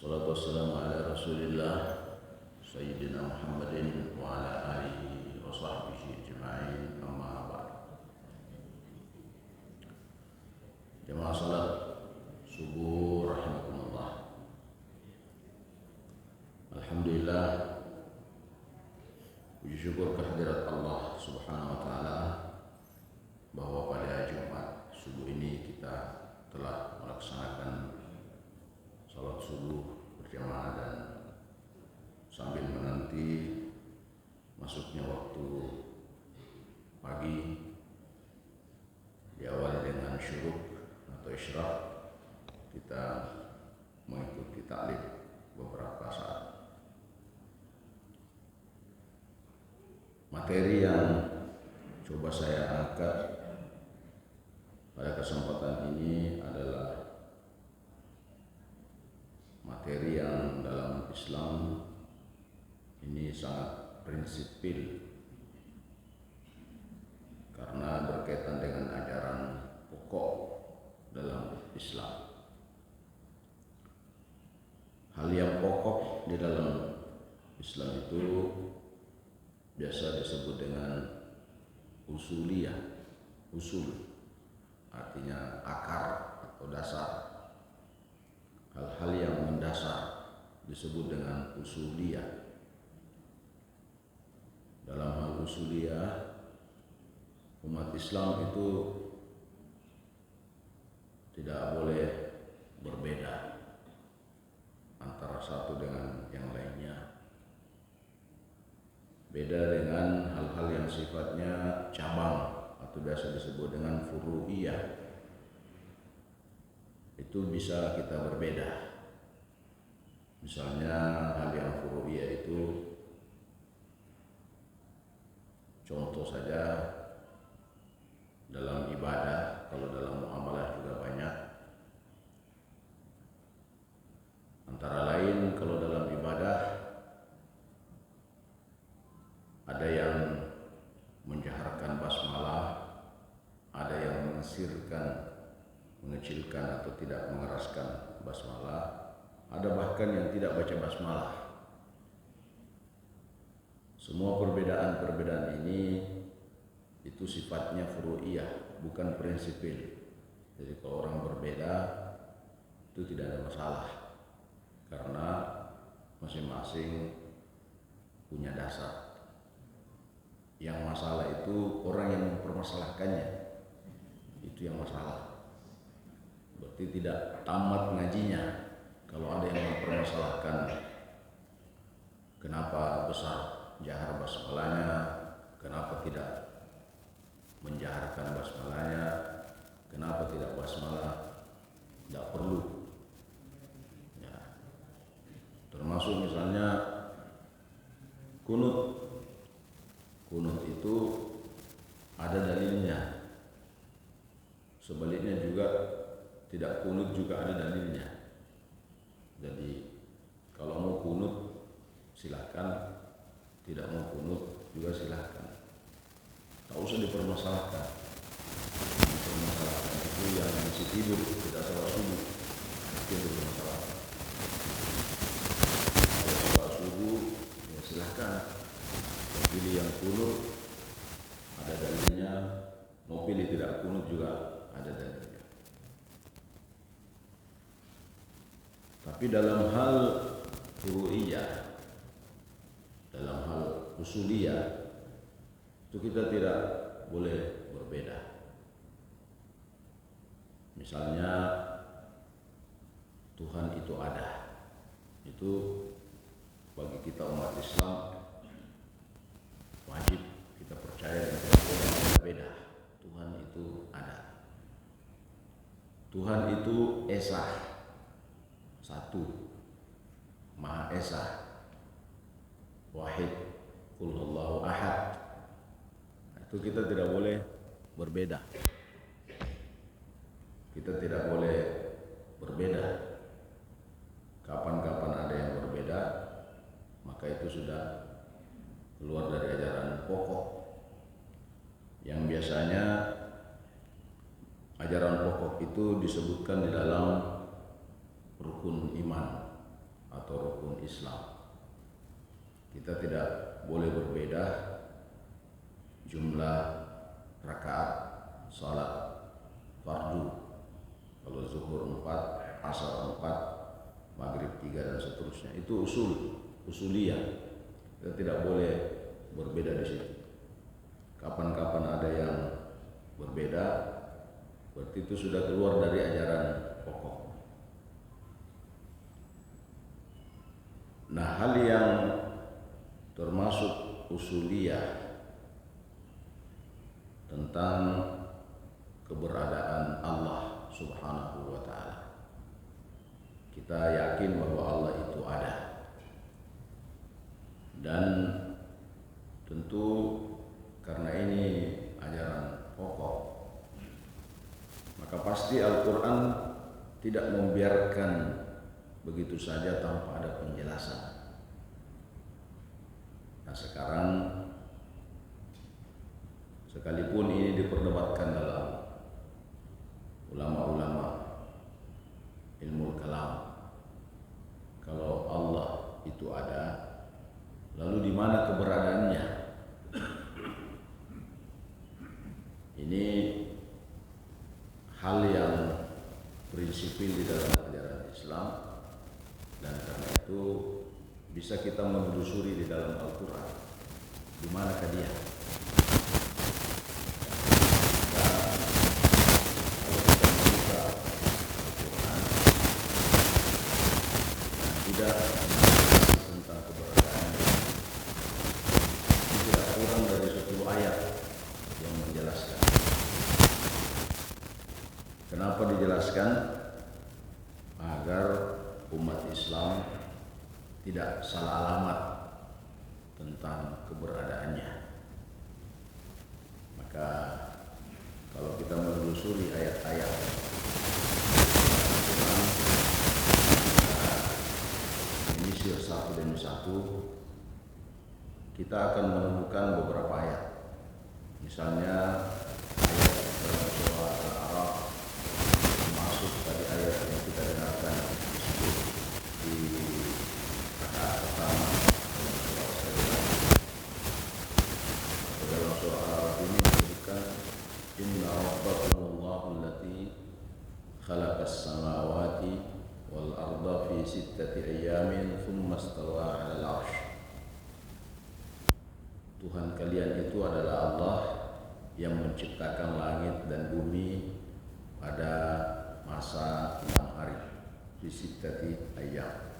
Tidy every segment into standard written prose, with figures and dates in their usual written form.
Wassalatu wassalamu ala rasulillah Sayyidina Muhammadin wa ala alihi wa sahbihi ajma'in, amma ba'd. Jamaah salat subuh rahimakumullah. Alhamdulillah, puji syukur kehadirat Allah Subhanahu wa taala bahwa pada Jumat subuh ini kita telah melaksanakan salat subuh berjamaah dan sambil menanti masuknya waktu pagi diawali dengan syuruk atau isyraq, kita mengikuti taklim beberapa saat. Materi yang coba saya angkat pada kesempatan ini adalah materi yang dalam Islam ini sangat prinsipil karena berkaitan dengan ajaran pokok dalam Islam. Hal yang pokok di dalam Islam itu biasa disebut dengan usuliyah. Usul artinya akar atau dasar. Hal-hal yang mendasar disebut dengan usuliyah. Dalam hal usuliyah, umat Islam itu tidak boleh berbeda antara satu dengan yang lainnya. Beda dengan hal-hal yang sifatnya cabang atau biasa disebut dengan furu'iyah. Itu bisa kita berbeda. Misalnya hal yang furu'iyah itu, contoh saja dalam ibadah, kalau dalam muamalah juga banyak. Antara lain kalau dalam ibadah ada yang menjaharkan basmalah, ada yang mengecilkan atau tidak mengeraskan basmalah, ada bahkan yang tidak baca basmalah. Semua perbedaan-perbedaan ini itu sifatnya furu'iyah, bukan prinsipil. Jadi kalau orang berbeda itu tidak ada masalah karena masing-masing punya dasar. Yang masalah itu orang yang mempermasalahkannya, itu yang masalah. Berarti tidak tamat ngajinya kalau ada yang mempermasalahkan kenapa besar jahar basmalahnya, kenapa tidak menjaharkan basmalahnya, kenapa tidak basmalah, tidak perlu ya. Termasuk misalnya kunut itu ada dalilnya. Sebaliknya juga tidak kunut juga ada dalilnya. Jadi kalau mau kunut silakan, tidak mau kunut juga silakan. Tak usah dipermasalahkan. Dipermasalahkan itu yang masih tidur tidak salat subuh, itu dipermasalahkan. Kalau salat subuh ya silakan. Pilih yang kunut ada dalilnya, mau pilih tidak kunut juga ada dalilnya. Tapi dalam hal furu'iyah, dalam hal usuliyah, itu kita tidak boleh berbeda. Misalnya Tuhan itu ada, itu bagi kita umat Islam wajib kita percaya dan tidak boleh berbeda. Tuhan itu ada. Tuhan itu esa, satu, maha esa, wahid, qul huwallahu ahad. Itu kita tidak boleh berbeda. Kita tidak boleh berbeda. Kapan-kapan ada yang berbeda, maka itu sudah keluar dari ajaran pokok yang biasanya ajaran pokok itu disebutkan di dalam rukun iman. atau rukun Islam. Kita tidak boleh berbeda jumlah rakaat salat fardu. Kalau zuhur 4, asar 4, maghrib 3 dan seterusnya. Itu usuliyah. Kita tidak boleh berbeda di situ. Kapan-kapan ada yang berbeda, berarti itu sudah keluar dari ajaran pokok. Nah, hal yang termasuk usuliyah tentang keberadaan Allah Subhanahu wa ta'ala. Kita yakin bahwa Allah itu ada. Dan tentu karena ini ajaran pokok, maka pasti Al-Quran tidak membiarkan begitu saja tanpa ada penjelasan. Nah, sekarang sekalipun ini diperdebatkan dalam ulama-ulama ilmu kalam, kalau Allah itu ada, lalu di mana keberadaannya? Ini hal yang prinsipil di dalam ajaran Islam, dan karena itu bisa kita menelusuri di dalam Al-Quran di manakah dia. Dan kalau kita membuka Al-Quran dan tidak menjelaskan tentang keberadaan, tidak kurang dari 10 ayat yang menjelaskan. Kenapa dijelaskan? Agar umat Islam tidak salah alamat tentang keberadaannya. Maka kalau kita menelusuri ayat-ayat Al-Quran, menyisir satu demi satu, kita akan menemukan beberapa ayat. Misalnya ayat dalam surah Al-A'raf, termasuk tadi ayat yang kita dengarkan disebut di rakaat pertama dalam surah Al-A'raf ini disebutkan inna rabbakumullahu allati khalaqas samawati wal arda fi sittati ayyamin thumma istawa 'alal 'arsy. Tuhan kalian itu adalah Allah yang menciptakan langit dan bumi pada masa 6 hari, fi sittati ayyam.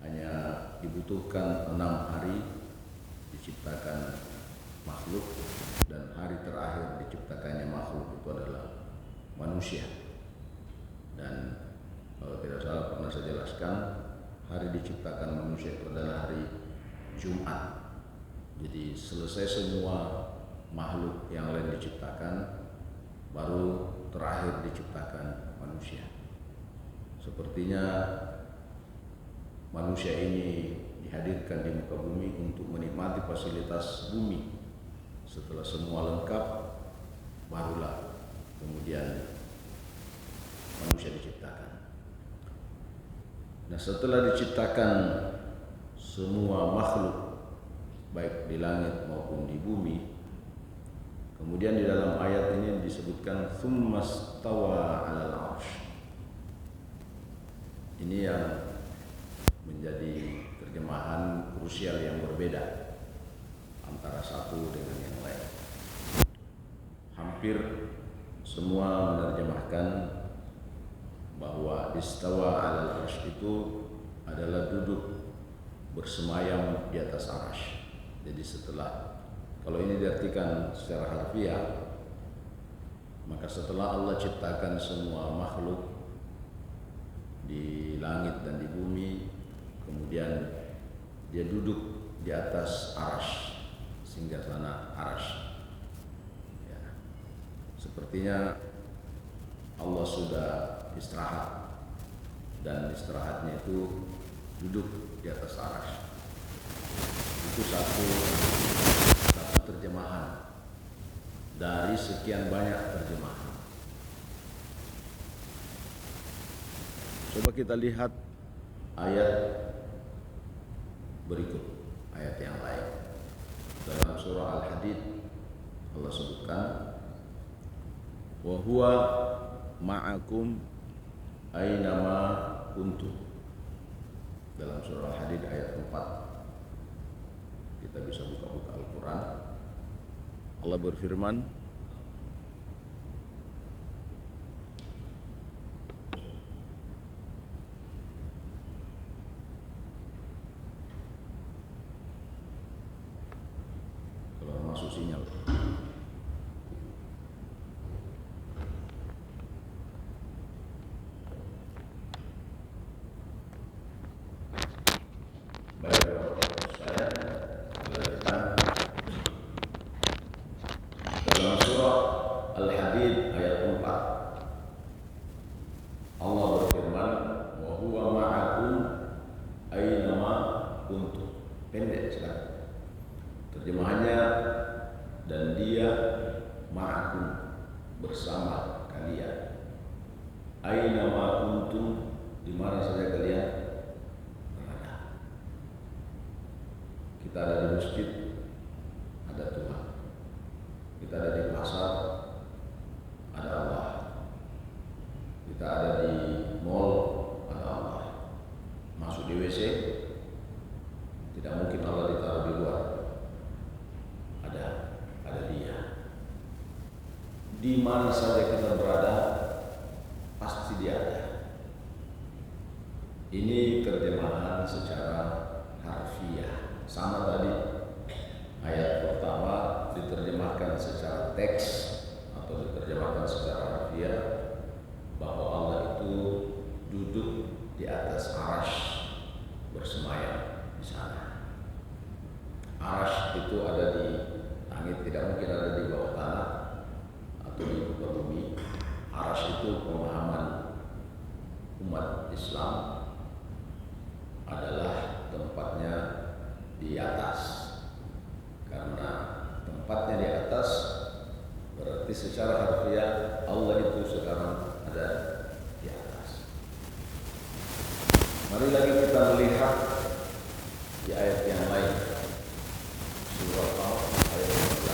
Hanya dibutuhkan 6 hari diciptakan makhluk, dan hari terakhir diciptakannya makhluk itu adalah manusia. Dan kalau tidak salah pernah saya jelaskan, hari diciptakan manusia itu adalah hari Jumat. Jadi selesai semua makhluk yang lain diciptakan, baru terakhir diciptakan manusia. Sepertinya manusia ini dihadirkan di muka bumi untuk menikmati fasilitas bumi. Setelah semua lengkap, barulah kemudian manusia diciptakan. Nah, setelah diciptakan semua makhluk baik di langit maupun di bumi, kemudian di dalam ayat ini disebutkan tsumma stawa 'alal 'arsy. Ini yang menjadi terjemahan krusial yang berbeda antara satu dengan yang lain. Hampir semua menerjemahkan bahwa istawa 'alal 'arsy itu adalah duduk bersemayam di atas arasy. Jadi setelah, kalau ini diartikan secara harfiah, maka setelah Allah ciptakan semua makhluk di langit dan di bumi, kemudian dia duduk di atas arasy, singgasana arasy. Ya. Sepertinya Allah sudah istirahat, dan istirahatnya itu duduk di atas arasy. Itu satu terjemahan dari sekian banyak terjemahan. Coba kita lihat ayat berikut, ayat yang lain. Dalam surah Al-Hadid Allah sebutkan, wa huwa ma'akum aynama kuntum. Dalam surah Al-Hadid ayat 4. Kita bisa buka-buka Al-Quran. Allah berfirman, kalau masuk sinyal, dalam surah Al-Hadid ayat 4 Allah berfirman, wa huwa ma'akum aynama kuntum. Pendek sekali terjemahannya, dan dia ma'akum, bersama kalian. Aynama kuntum, di mana saja kalian berada. Kita ada di masjid, ada Tuhan. Kita ada di pasar, ada Allah. Kita ada di mall, ada Allah. Masuk di WC, tidak mungkin Allah ditaruh di luar. Ada Dia. Di mana saja kita berada, pasti Dia ada. Ini terjemahan secara harfiah. Sama tadi, ayat pertama diterjemahkan secara teks atau diterjemahkan secara harfiah, bahwa Allah itu duduk di atas arasy, bersemayam di sana. Arasy itu ada di langit, tidak mungkin ada di bawah tanah atau di muka bumi. Arasy itu pemahaman umat Islam adalah tempatnya di atas. Karena tempatnya di atas berarti secara harfiah Allah itu sekarang ada di atas. Mari lagi kita melihat di ayat yang lain, surah Al-Qamar ayat 15.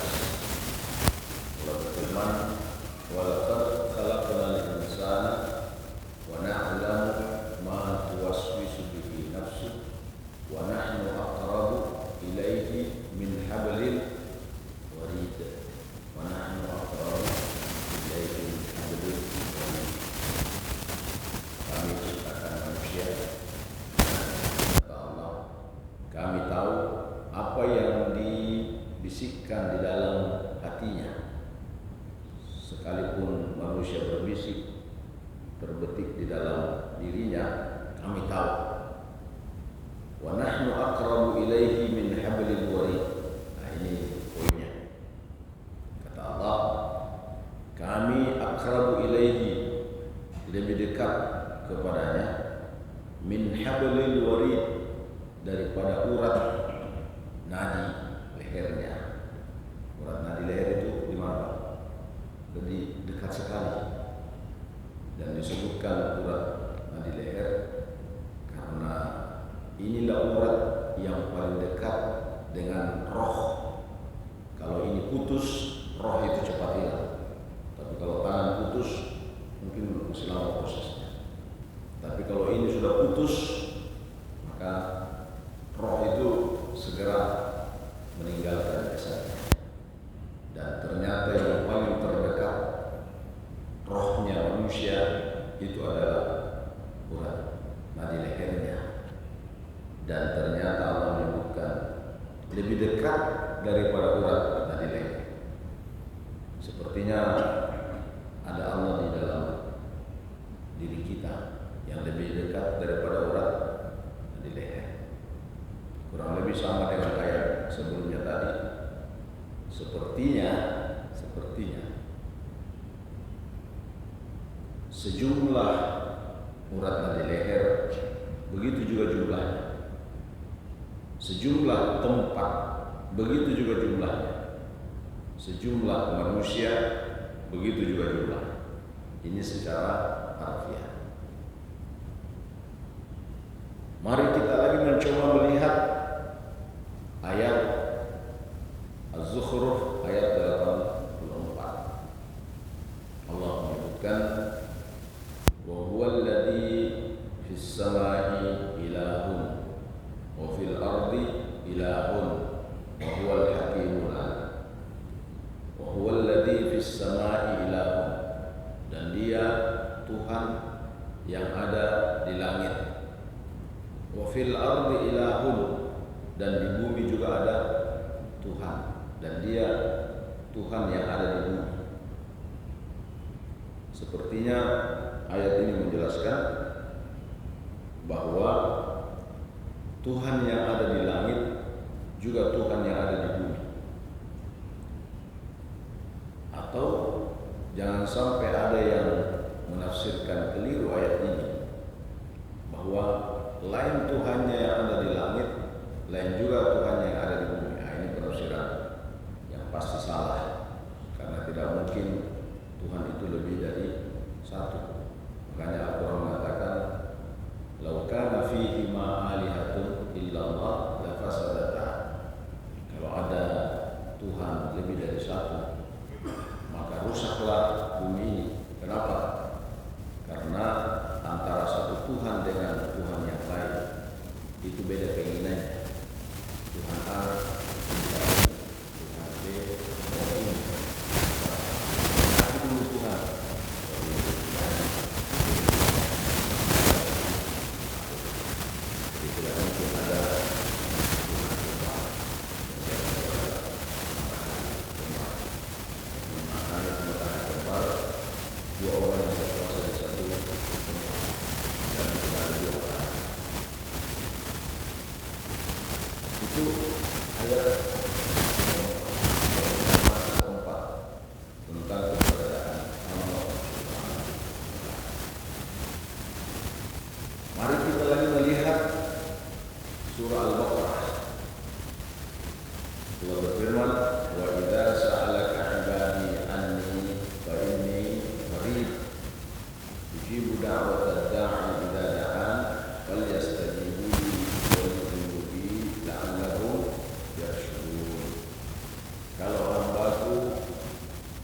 Allah berfirman, wa laqad khalaqnal insana wa na'lamu ma tuwaswisu bihi nafsuhu wa nahnu aqrabu ilaihi min hablil warid. Wa nahnu aqrabu ilaihi min hablil warid. Kami ciptakan manusia, kata Allah, kami tahu apa yang dibisikkan di dalam hatinya. Sekalipun manusia berbisik, terbetik di dalam dirinya, kami tahu. Wa nahnu aqrabu ilaihi min hablil warid. Nah, ini poinnya. Kata Allah, kami aqrabu ilaihi, lebih dekat kepadanya, min hablil warid, daripada urat nadi lehernya. Urat nadi leher itu di mana? Lebih dekat sekali. Dan disebutkan urat nadi leher karena inilah urat yang paling dekat dengan roh. Kalau ini putus, roh itu cepat hilang. Tapi kalau tangan putus, mungkin masih lama prosesnya. Tapi kalau ini sudah putus, maka roh itu segera meninggalkan jasadnya. Dan ternyata yang paling terdekat rohnya manusia itu adalah urat nadi lehernya. Dan ternyata Allah menyebutkan lebih dekat daripada urat nadi leher. Sepertinya ada Allah di dalam diri kita yang lebih dekat daripada urat nadi leher. Kurang lebih sama dengan ayat sebelumnya tadi. Sepertinya sejumlah urat nadi leher, begitu juga jumlahnya. Sejumlah tempat, begitu juga jumlahnya. sejumlah manusia, begitu juga jumlah. Ini secara harfiah. Mari kita lagi mencoba melihat ayat Az-Zukhruf ayat 84. Allah menyebutkan wa huwal ladzi fis samai ilahun wa fil ardi ilahun wa huwal hakimul alim. Wa huwal ladzi fis samai ilahun, dan Dia Tuhan yang ada di langit. Wa fil ardi ilahun, dan di bumi juga ada Tuhan, dan Dia Tuhan yang ada di bumi. Sepertinya ayat ini menjelaskan bahwa Tuhan yang ada di langit juga Tuhan yang ada di bumi. Atau jangan sampai ada yang menafsirkan keliru ayat ini, bahwa lain Tuhannya yang ada di langit, lain juga Tuhan yang ada di bumi. Nah, ini penafsiran yang pasti salah, karena tidak mungkin Tuhan itu lebih dari satu. Makanya Al-Quran mengatakan, "Lau kana fihi ma alihatun illallah la fasadata." Kalau ada Tuhan lebih dari satu, maka rusaklah bumi ini. Kenapa? Karena antara satu Tuhan dengan Tuhan yang lain itu beda keinginannya. Tuhan A, Tuhan B, Tuhan ini. Tapi dulu Tuhan. Jadi tidak mungkin ada dua orang yang berkuasa di satu dan tidak ada dua orang. Itu ayat 4 tentang keberadaan Allah. Mari kita lagi melihat surah Al-Baqarah. Allah berfirman, "Wa idza sa'alaka 'ibadi anni fa inni qarib ujibu da'watad da'i idza da'an falyastajibu li wa yu'minu bi la'allahum yarshudun." Kalau hambaku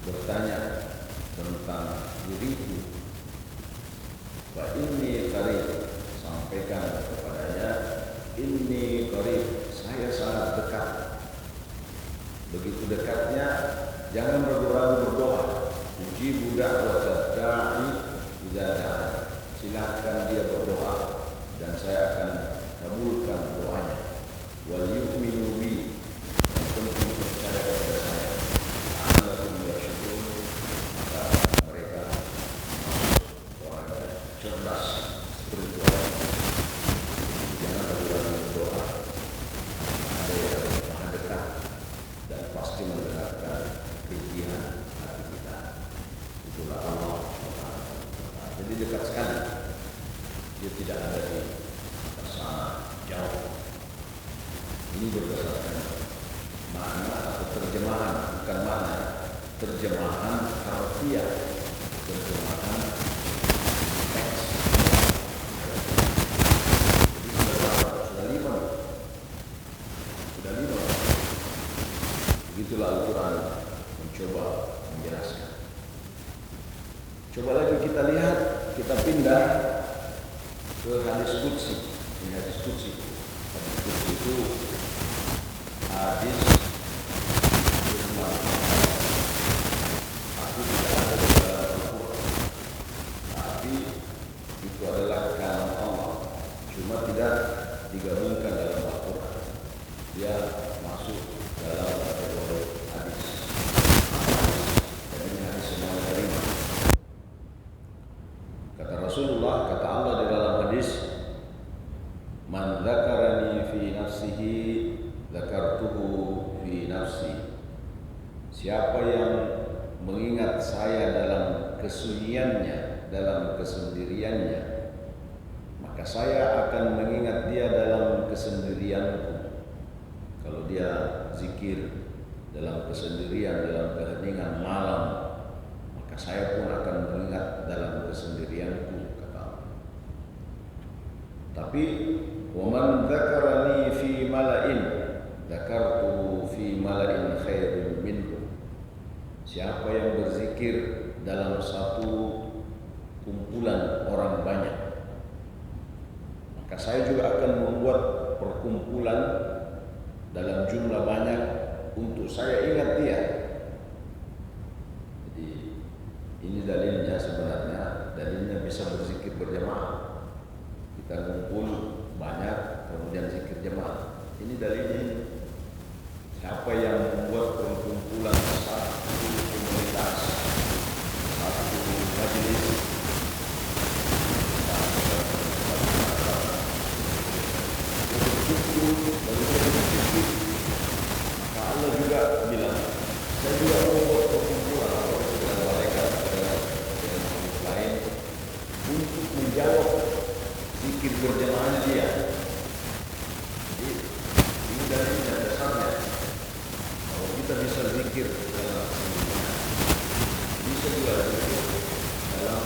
bertanya tentang diriku, fa inni qarib, sampaikan kepadanya, inni qarib, saya sangat dekat. Begitu dekatnya, jangan ragu-ragu berdoa. Ujibu da'watad da'i idza da'an. Silakan dia berdoa dan saya akan kabulkan doanya. Wal yu'minu bi, dan penting percaya kepada saya. Allahum yarsyudun, maka mereka orang yang cerdas spiritual. Jangan ragu-ragu berdoa. Ada yang maha dekat dan pasti mendengarkan keinginan hati kita. Itulah Allah. Jadi dekat sekali. Dia tidak ada di sana jauh. Ini berdasarkan makna atau terjemahan, bukan makna, terjemahan harfiah, terjemahan teks. Jadi sudah lima. Begitulah Al-Quran mencoba menjelaskan. Coba lagi kita lihat, kita pindah ke hadis qudsi. Ini hadis qudsi. Hadis qudsi itu hadis firman aku tidak ada di dalam Al-Quran, tapi itu adalah kalam Allah, cuma tidak digabungkan dalam Al-Quran. Dia masuk dalam kategori hadis. Dan ini hadis yang terima. Kata Rasulullah, kata Allah di dalam hadis, "Man dzakarani fi nafsihi dzakartuhu fi nafsi." Siapa yang mengingat saya dalam kesunyiannya, dalam kesendiriannya, maka saya akan mengingat dia dalam kesendirianku. Kalau dia zikir dalam kesendirian, dalam keheningan malam, maka saya pun akan mengingat dalam kesendirianku, kata Allah. Tapi waman dzakarani fi mala'in dzakartuhu fi mala'in khairin minhu. Siapa yang berzikir dalam satu kumpulan orang banyak, maka saya juga akan membuat perkumpulan dalam jumlah banyak untuk saya ingat dia. Jadi ini dalilnya, sebenarnya dalilnya bisa berzikir berjamaah. Kita kumpul banyak kemudian zikir jamaah. Ini dalilnya. Siapa yang membuat perkumpulan satu komunitas, satu majelis, maka Allah juga bilang, saya juga membuat perkumpulan atau dengan malaikat dengan lain untuk menjawab zikir berjamaahnya dia. Jadi ini dalilnya, dasarnya. Kalau kita bisa zikir dalam sendirinya, bisa juga zikir dalam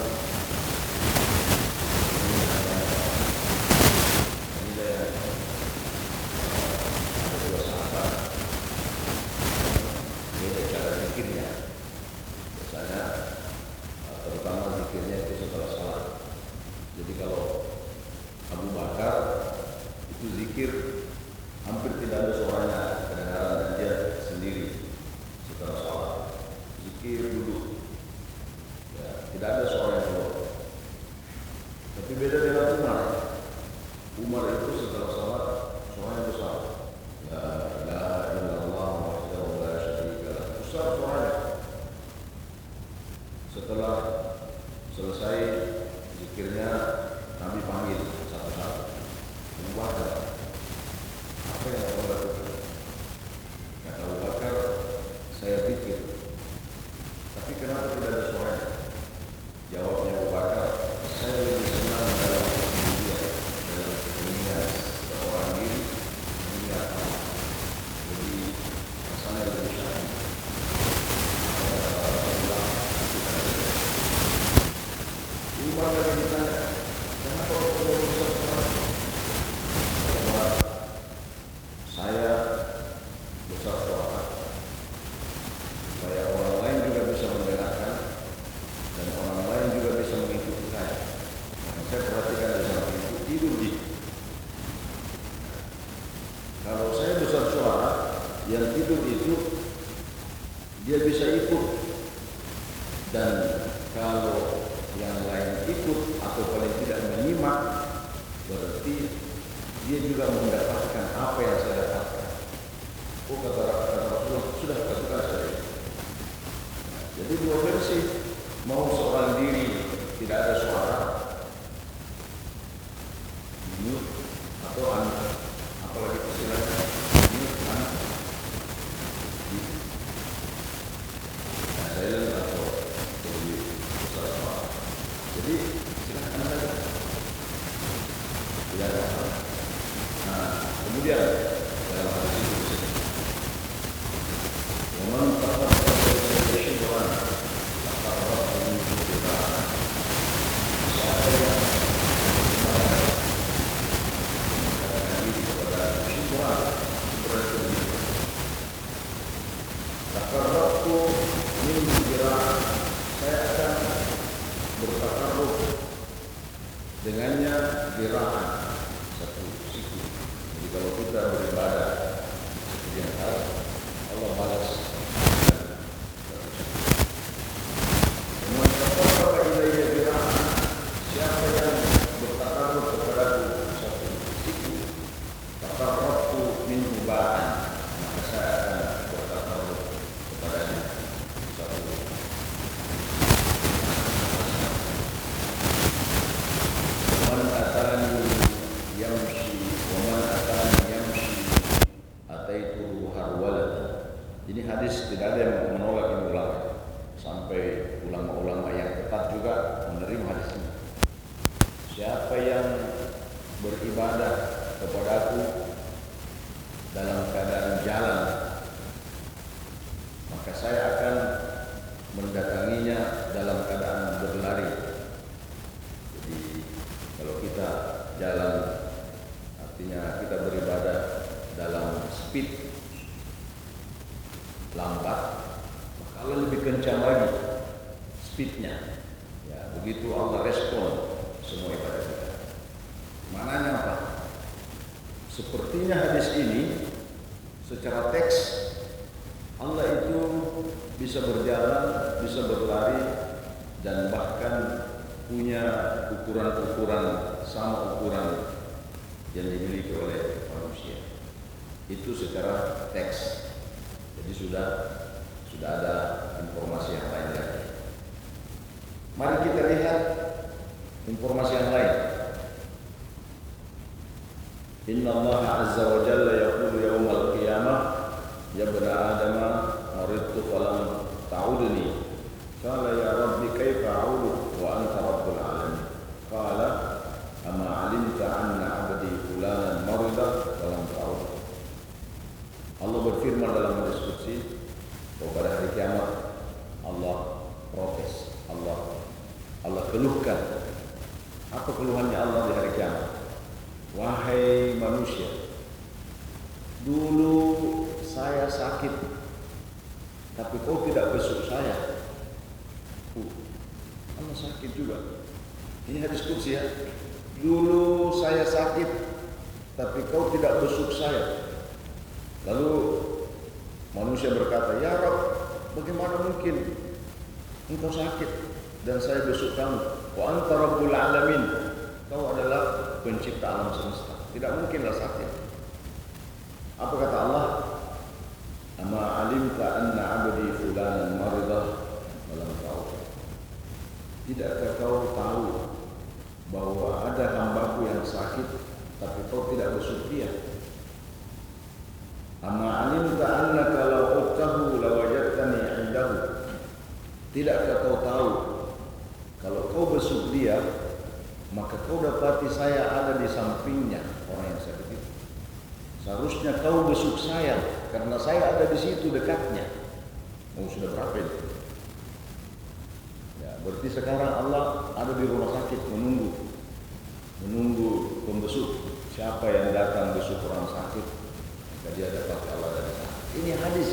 lambat, maka Allah lebih kencang lagi speednya. Ya, begitu Allah respon semua ibadah kita. Maknanya apa? Sepertinya hadis ini secara teks Allah itu bisa berjalan, bisa berlari, dan bahkan punya ukuran-ukuran sama ukuran yang dimiliki oleh manusia. Itu secara teks. Jadi sudah ada informasi yang lain lagi. Mari kita lihat informasi yang lain. Inna Allah azza wa jalla yaqulu yawmal qiyamah ya bani Adam maridtu falam ta'udni qala ya rabbi kaifa a'udu wa anta rabbul alamin qala ama 'alimta anna 'abdi fulanan marida falam ta'ud. Allah berfirman dalam hadis qudsi bahwa pada hari kiamat Allah protes, Allah keluhkan. Apa keluhannya Allah di hari kiamat? Wahai manusia, dulu saya sakit, tapi kau tidak besuk saya. Allah sakit juga. Ini hadis qudsi ya. Dulu saya sakit, tapi kau tidak besuk saya. Lalu manusia berkata, ya Rabb, bagaimana mungkin engkau sakit dan saya besuk kamu? Wa anta rabbul alamin. Kau adalah pencipta alam semesta. Tidak mungkinlah sakit. Apa kata Allah? Ama alimta anna abdi fulanan maridah walam ta'ud. Tidakkah kau tahu bahwa ada hambaku yang sakit tapi kau tidak besuk dia? Ama alimta annaka law uttahu lawajadtani 'indahu. Tidakkah kau tahu kalau kau besuk dia, maka kau dapati saya ada di sampingnya, orang yang sakit itu. Seharusnya kau besuk saya, karena saya ada di situ dekatnya. Sudah berapa itu? Ya, berarti sekarang Allah ada di rumah sakit menunggu pembesuk. Siapa yang datang besuk orang sakit, maka dia dapat Allah dari sana. Ini hadis.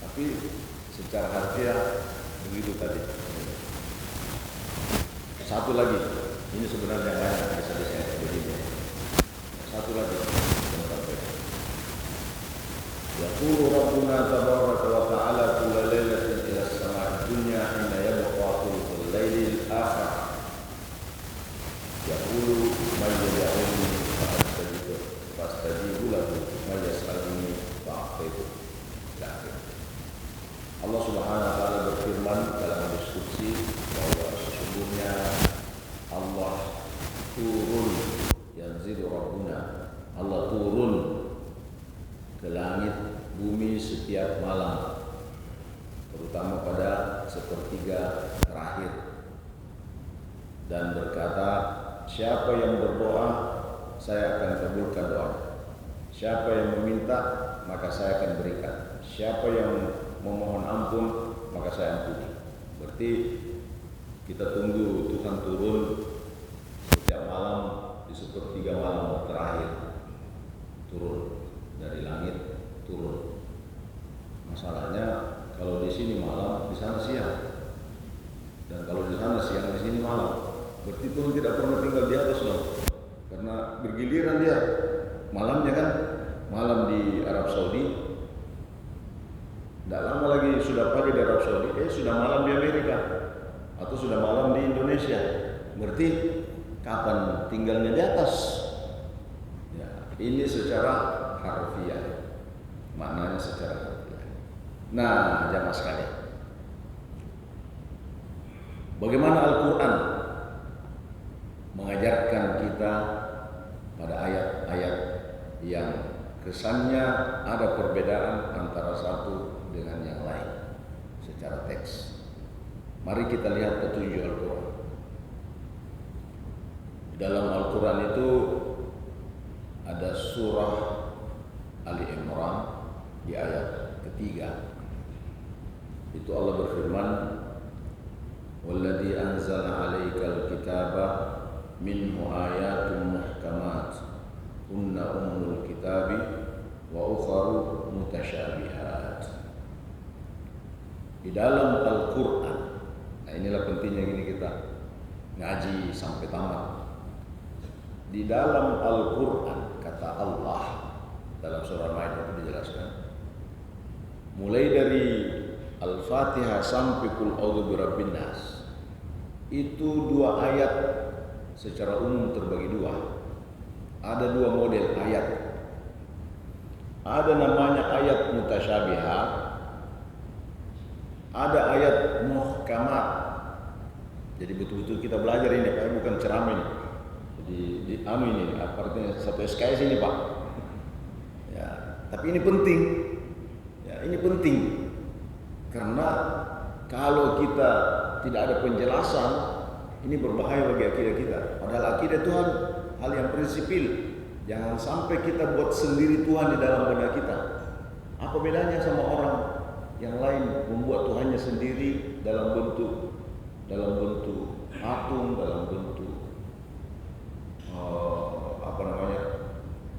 Tapi secara harfiah begitu tadi. Satu lagi, ini sebenarnya banyak hadis-hadis yang berbeda. Satu lagi, yaqulu Rabbuna tabaraka wa ta'ala kulla lailatin ila as-sama'i dunya hina yabqa thuluthul lailil akhir. Yaqulu man yad'uni fastajibu lahu wa yas'aluni fa'atihi. Allah Subhanahu wa taala berfirman dalam hadis qudsi bahwa sesungguhnya Allah turun, yanzilu Rabbuna, Allah turun ke langit bumi setiap malam, terutama pada sepertiga terakhir, dan berkata, siapa yang berdoa saya akan kabulkan doa, siapa yang meminta maka saya akan berikan, siapa yang memohon ampun maka saya ampuni. Berarti kita tunggu Tuhan turun setiap malam di sepertiga malam terakhir, turun dari langit, turun. Masalahnya kalau di sini malam, di sana siang, dan kalau di sana siang, di sini malam. Berarti Tuhan tidak pernah tinggal di atas loh, karena bergiliran dia. Malamnya kan malam di Arab Saudi. Tidak lama lagi sudah pagi di Arab Saudi, sudah malam di Amerika, atau sudah malam di Indonesia. Berarti kapan tinggalnya di atas? Ya, ini secara harfiah, maknanya secara harfiah. Nah, jamaah sekalian, bagaimana Al-Quran mengajarkan kita pada ayat-ayat yang kesannya ada perbedaan antara satu dengan yang lain secara teks. Mari kita lihat petunjuk Al-Quran. Dalam Al-Quran itu ada surah Ali Imran di ayat ketiga. Itu Allah berfirman, "Walladzi anzala 'alaikal kitaba minhu ayatun muhkamat hunna ummul kitabi wa ukharu mutasyabihat. Di dalam Al-Quran, nah inilah pentingnya ini kita ngaji sampai tamat. Di dalam Al-Quran kata Allah dalam surah Maidah itu dijelaskan, mulai dari Al-Fatihah sampai Qul A'udzu Birabbin Nas, itu 2 ayat secara umum terbagi 2. Ada 2 model ayat. Ada namanya ayat mutasyabihat, ada ayat muhkamat. Jadi betul-betul kita belajar ini, Pak, bukan ceramah ini. Di ini artinya satu SKS ini, Pak. Ya, tapi ini penting. Ya, ini penting. Karena kalau kita tidak ada penjelasan, ini berbahaya bagi akidah kita. Padahal akidah Tuhan hal yang prinsipil. Jangan sampai kita buat sendiri Tuhan di dalam benak kita. Apa bedanya sama orang yang lain membuat Tuhannya sendiri dalam bentuk atom, dalam bentuk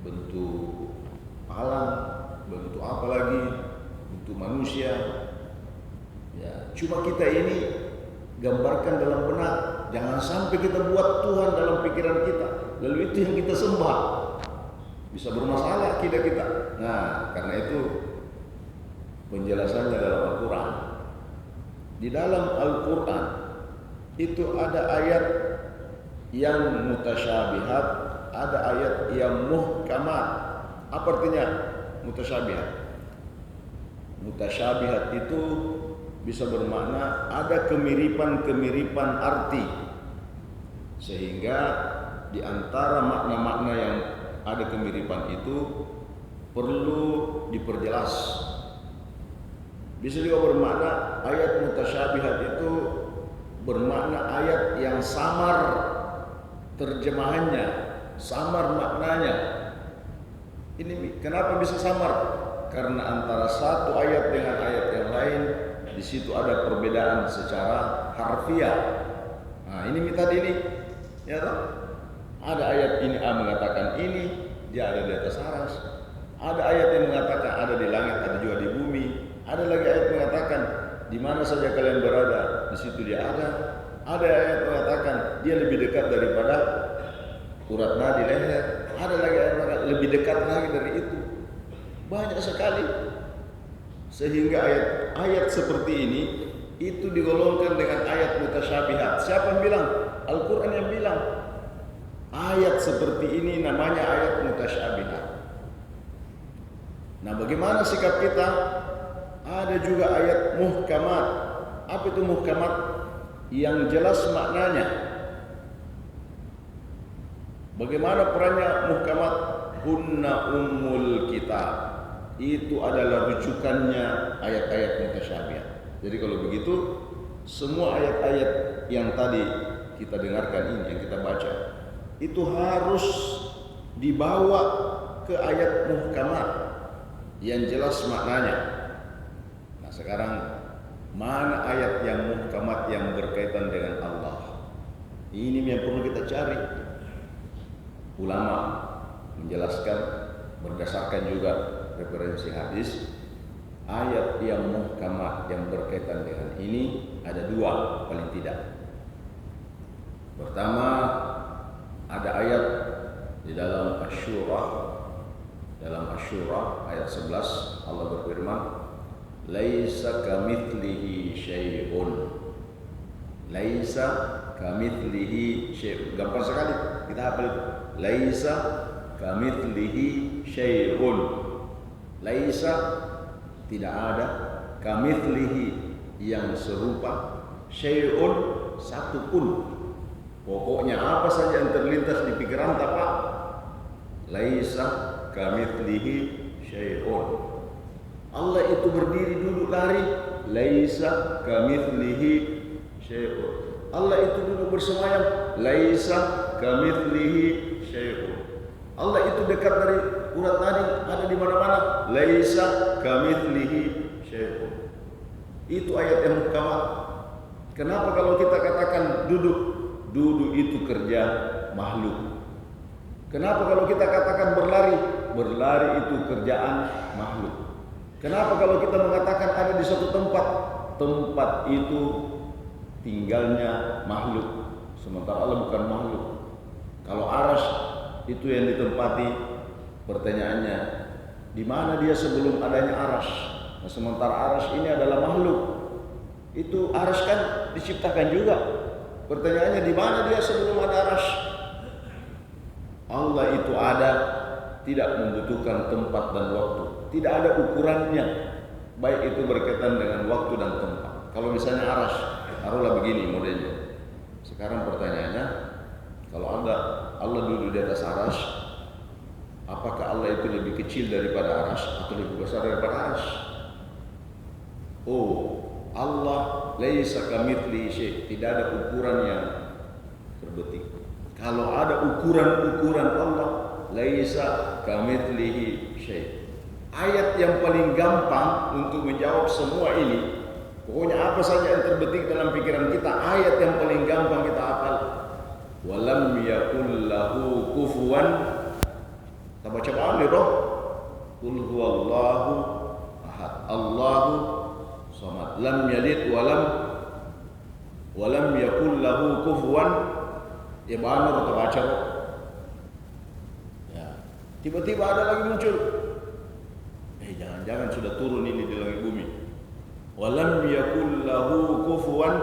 bentuk alam, bentuk apa lagi, bentuk manusia. Ya, cuma kita ini gambarkan dalam benak. Jangan sampai kita buat Tuhan dalam pikiran kita, lalu itu yang kita sembah. Bisa bermasalah akidah kita. Nah, karena itu penjelasannya dalam Al-Quran. Di dalam Al-Quran itu ada ayat yang mutasyabihat, ada ayat yang muhkamat. Apa artinya mutasyabihat? Mutasyabihat itu bisa bermakna ada kemiripan-kemiripan arti, sehingga di antara makna-makna yang ada kemiripan itu perlu diperjelas. Bisa juga bermakna ayat mutasyabihat itu bermakna ayat yang samar terjemahannya, samar maknanya. Ini kenapa bisa samar? Karena antara satu ayat dengan ayat yang lain di situ ada perbedaan secara harfiah. Nah, ini tadi ini, ya toh? Ada ayat ini A mengatakan ini, dia ada di atas aras. Ada ayat yang mengatakan ada di langit, ada juga di bumi. Ada lagi ayat mengatakan di mana saja kalian berada, di situ dia ada. Ada ayat mengatakan dia lebih dekat daripada urat nadi leher. Ada lagi ayat mengatakan lebih dekat lagi dari itu. Banyak sekali. Sehingga ayat-ayat seperti ini itu digolongkan dengan ayat mutasyabihat. Siapa yang bilang? Al-Quran yang bilang. Ayat seperti ini namanya ayat mutasyabihat. Nah, bagaimana sikap kita? Ada juga ayat muhkamat. Apa itu muhkamat? Yang jelas maknanya. Bagaimana perannya muhkamat? Hunna ummul kitab. Itu adalah rujukannya ayat-ayat mutasyabihat. Jadi kalau begitu, semua ayat-ayat yang tadi kita dengarkan ini, yang kita baca, itu harus dibawa ke ayat muhkamat yang jelas maknanya. Nah, sekarang mana ayat yang muhkamat yang berkaitan dengan Allah? Ini yang perlu kita cari. Ulama menjelaskan berdasarkan juga referensi hadis, ayat yang muhkamat yang berkaitan dengan ini ada 2 paling tidak. Pertama, ada ayat di dalam Asy-Syura, ayat 11 Allah berfirman, laisa kamitslihi syai'un. Laisa kamitslihi syai'un. Gampang sekali kita hafal. Laisa kamitslihi syai'un. Laisa tidak ada, kamitslihi yang serupa, syai'un satu pun. Pokoknya apa saja yang terlintas di pikiran Pak, laisa kamitslihi syai'un. Allah itu berdiri, duduk, lari, laisa kamitslihi syai'un. Allah itu duduk bersemayam, laisa kamitslihi syai'un. Allah itu dekat dari urat nadi, ada di mana-mana, laisa kamitslihi syai'un. Itu ayat yang muhkamat. Kenapa kalau kita katakan duduk itu kerja makhluk? Kenapa kalau kita katakan berlari itu kerjaan makhluk? Kenapa kalau kita mengatakan ada di suatu tempat, tempat itu tinggalnya makhluk, sementara Allah bukan makhluk. Kalau arsy itu yang ditempati, pertanyaannya, di mana dia sebelum adanya arsy? Nah, sementara arsy ini adalah makhluk. Itu arsy kan diciptakan juga. Pertanyaannya, di mana dia sebelum ada arsy? Allah itu ada, tidak membutuhkan tempat dan waktu. Tidak ada ukurannya, baik itu berkaitan dengan waktu dan tempat. Kalau misalnya arsy, taruhlah begini modelnya. Sekarang pertanyaannya, kalau Allah duduk di atas arsy, apakah Allah itu lebih kecil daripada arsy atau lebih besar daripada arsy? Oh, Allah laisa kamitslihi syai', tidak ada ukuran yang terbetik. Kalau ada ukuran-ukuran Allah, laisa kamitslihi syai'. Ayat yang paling gampang untuk menjawab semua ini, pokoknya apa saja yang terbetik dalam pikiran kita, ayat yang paling gampang kita hafal. Walam yakul lahu kufuwan. Kita baca balik dong. Qul huwallahu ahad, Allahu samad, lam yalid walam yakul lahu kufuwan. Ya benar kita baca dong. Ya. Tiba-tiba ada lagi muncul. Jangan-jangan sudah turun ini di langit bumi. Walam yakul lahu kufuwan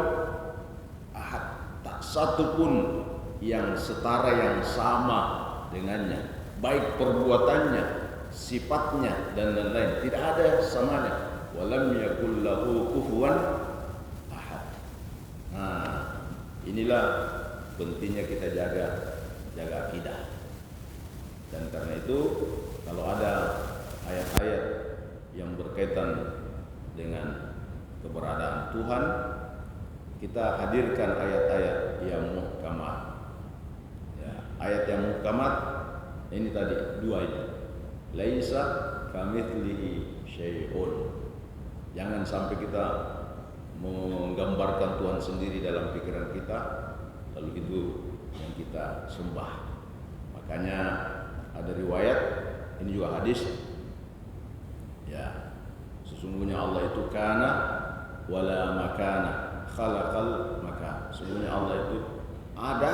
ahad. Tak satu pun yang setara, yang sama dengannya, baik perbuatannya, sifatnya dan lain-lain, tidak ada samanya. Walam yakul lahu kufuwan ahad. Nah, inilah pentingnya kita jaga akidah. Dan karena itu kalau ada ayat-ayat yang berkaitan dengan keberadaan Tuhan, kita hadirkan ayat-ayat yang muhkamat. Ya, ayat yang muhkamat ini tadi dua ini. Laisa kamitslihi syai'un. Jangan sampai kita menggambarkan Tuhan sendiri dalam pikiran kita, lalu itu yang kita sembah. Makanya ada riwayat, ini juga hadis. Ya, sesungguhnya Allah itu kana wala makana, khalaqal makan. Sesungguhnya Allah itu ada